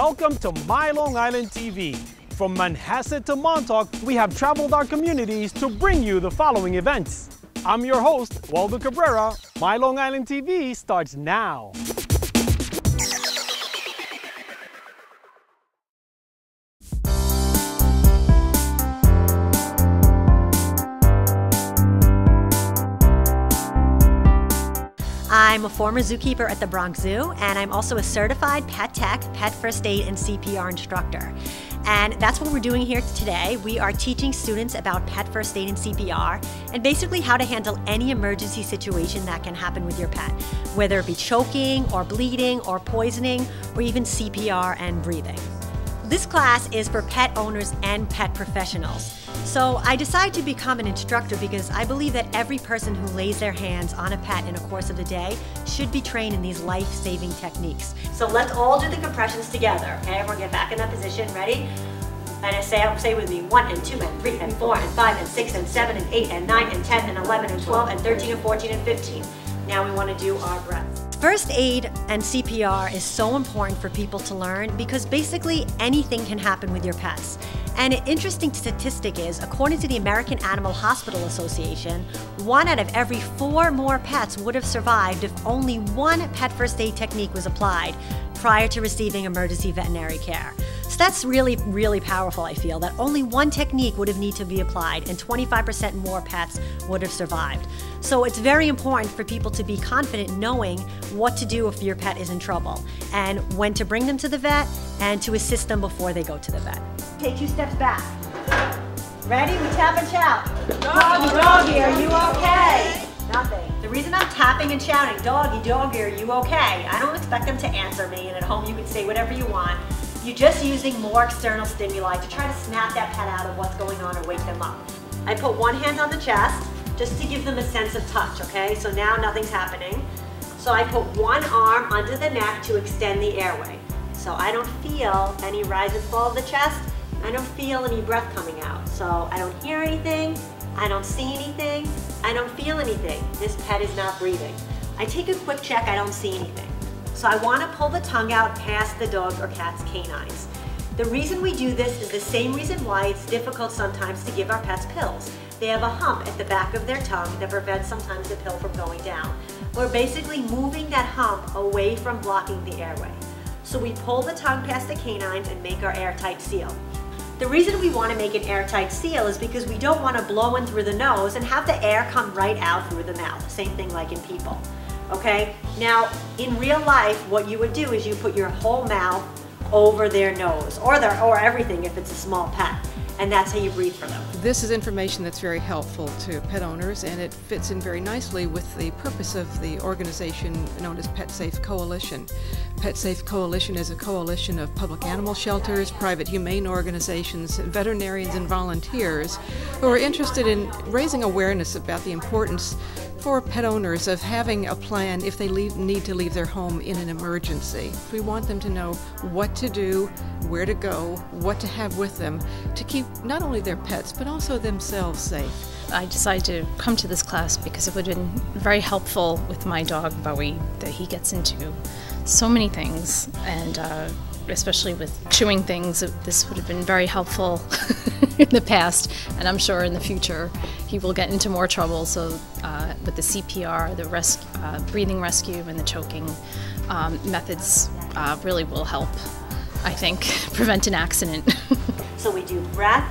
Welcome to MyLITV. From Manhasset to Montauk, we have traveled our communities to bring you the following events. I'm your host, Waldo Cabrera. MyLITV starts now. I'm a former zookeeper at the Bronx Zoo, and I'm also a certified pet tech, pet first aid, and CPR instructor. And that's what we're doing here today. We are teaching students about pet first aid and CPR, and basically how to handle any emergency situation that can happen with your pet, whether it be choking, or bleeding, or poisoning, or even CPR and breathing. This class is for pet owners and pet professionals. So I decided to become an instructor because I believe that every person who lays their hands on a pet in the course of the day should be trained in these life-saving techniques. So let's all do the compressions together, okay? Everyone get back in that position, ready? And say with me, 1 and 2 and 3 and 4 and 5 and 6 and 7 and 8 and 9 and 10 and 11 and 12 and 13 and 14 and 15. Now we want to do our breaths. First aid and CPR is so important for people to learn because basically anything can happen with your pets. And an interesting statistic is, according to the American Animal Hospital Association, 1 out of every 4 more pets would have survived if only one pet first aid technique was applied prior to receiving emergency veterinary care. So that's really, really powerful, I feel, that only one technique would have needed to be applied and 25% more pets would have survived. So it's very important for people to be confident knowing what to do if your pet is in trouble and when to bring them to the vet and to assist them before they go to the vet. Take 2 steps back. Ready? We tap and shout. Doggy, doggy, are you okay? Nothing. The reason I'm tapping and shouting, doggy, doggy, are you okay? I don't expect them to answer me, and at home you can say whatever you want. You're just using more external stimuli to try to snap that pet out of what's going on or wake them up. I put one hand on the chest just to give them a sense of touch, okay? So now nothing's happening. So I put one arm under the neck to extend the airway. So I don't feel any rise and fall of the chest. I don't feel any breath coming out. So I don't hear anything. I don't see anything. I don't feel anything. This pet is not breathing. I take a quick check. I don't see anything. So I want to pull the tongue out past the dog or cat's canines. The reason we do this is the same reason why it's difficult sometimes to give our pets pills. They have a hump at the back of their tongue that prevents sometimes the pill from going down. We're basically moving that hump away from blocking the airway. So we pull the tongue past the canines and make our airtight seal. The reason we want to make an airtight seal is because we don't want to blow in through the nose and have the air come right out through the mouth. Same thing like in people. Okay? Now, in real life, what you would do is you put your whole mouth over their nose, or everything if it's a small pet, and that's how you breathe for them. This is information that's very helpful to pet owners, and it fits in very nicely with the purpose of the organization known as Pet Safe Coalition. Pet Safe Coalition is a coalition of public animal shelters, private humane organizations, veterinarians, and volunteers who are interested in raising awareness about the importance for pet owners of having a plan if they need to leave their home in an emergency. We want them to know what to do, where to go, what to have with them to keep not only their pets but also themselves safe. I decided to come to this class because it would have been very helpful with my dog Bowie, that he gets into so many things, and especially with chewing things. This would have been very helpful in the past, and I'm sure in the future he will get into more trouble. So with the CPR, the breathing rescue, and the choking methods really will help, I think, prevent an accident. So we do breath,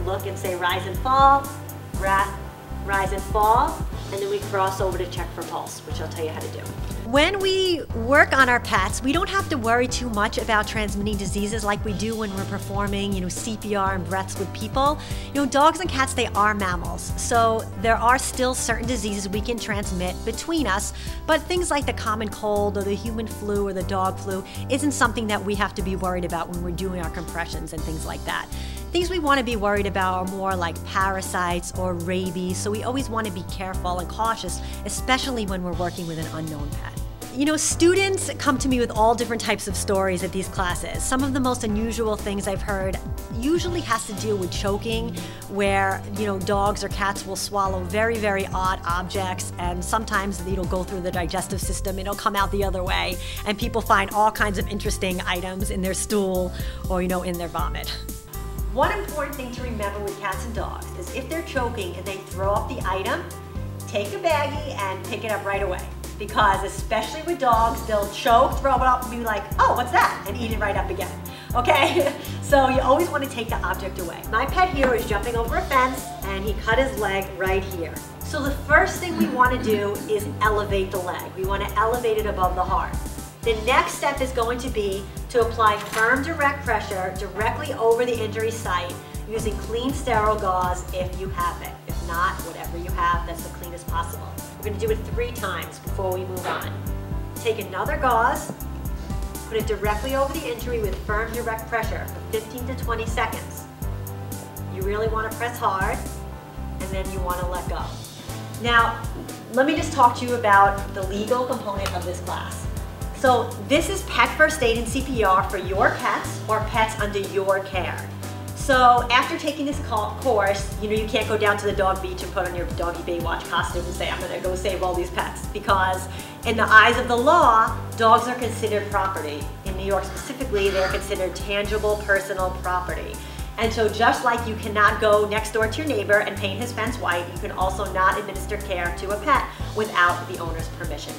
look and say rise and fall, breath, rise and fall, and then we cross over to check for pulse, which I'll tell you how to do. When we work on our pets, we don't have to worry too much about transmitting diseases like we do when we're performing, CPR and breaths with people. Dogs and cats, they are mammals, so there are still certain diseases we can transmit between us, but things like the common cold or the human flu or the dog flu isn't something that we have to be worried about when we're doing our compressions and things like that. Things we want to be worried about are more like parasites or rabies, so we always want to be careful and cautious, especially when we're working with an unknown pet. You know, students come to me with all different types of stories at these classes. Some of the most unusual things I've heard usually has to deal with choking, where, you know, dogs or cats will swallow very, very odd objects, and sometimes it'll go through the digestive system, it'll come out the other way, and people find all kinds of interesting items in their stool or, you know, in their vomit. One important thing to remember with cats and dogs is if they're choking and they throw up the item, take a baggie and pick it up right away. Because especially with dogs, they'll choke, throw it up, and be like, oh, what's that? And eat it right up again, okay? So you always want to take the object away. My pet here is jumping over a fence, and he cut his leg right here. So the first thing we want to do is elevate the leg. We want to elevate it above the heart. The next step is going to be to apply firm direct pressure directly over the injury site using clean sterile gauze if you have it. If not, whatever you have, that's the cleanest possible. We're going to do it 3 times before we move on. Take another gauze, put it directly over the injury with firm direct pressure for 15 to 20 seconds. You really want to press hard, and then you want to let go. Now, let me just talk to you about the legal component of this class. So this is pet first aid and CPR for your pets or pets under your care. So after taking this course, you know, you can't go down to the dog beach and put on your doggy Baywatch costume and say, I'm gonna go save all these pets, because in the eyes of the law, dogs are considered property. In New York specifically, they're considered tangible personal property. And so just like you cannot go next door to your neighbor and paint his fence white, you can also not administer care to a pet without the owner's permission.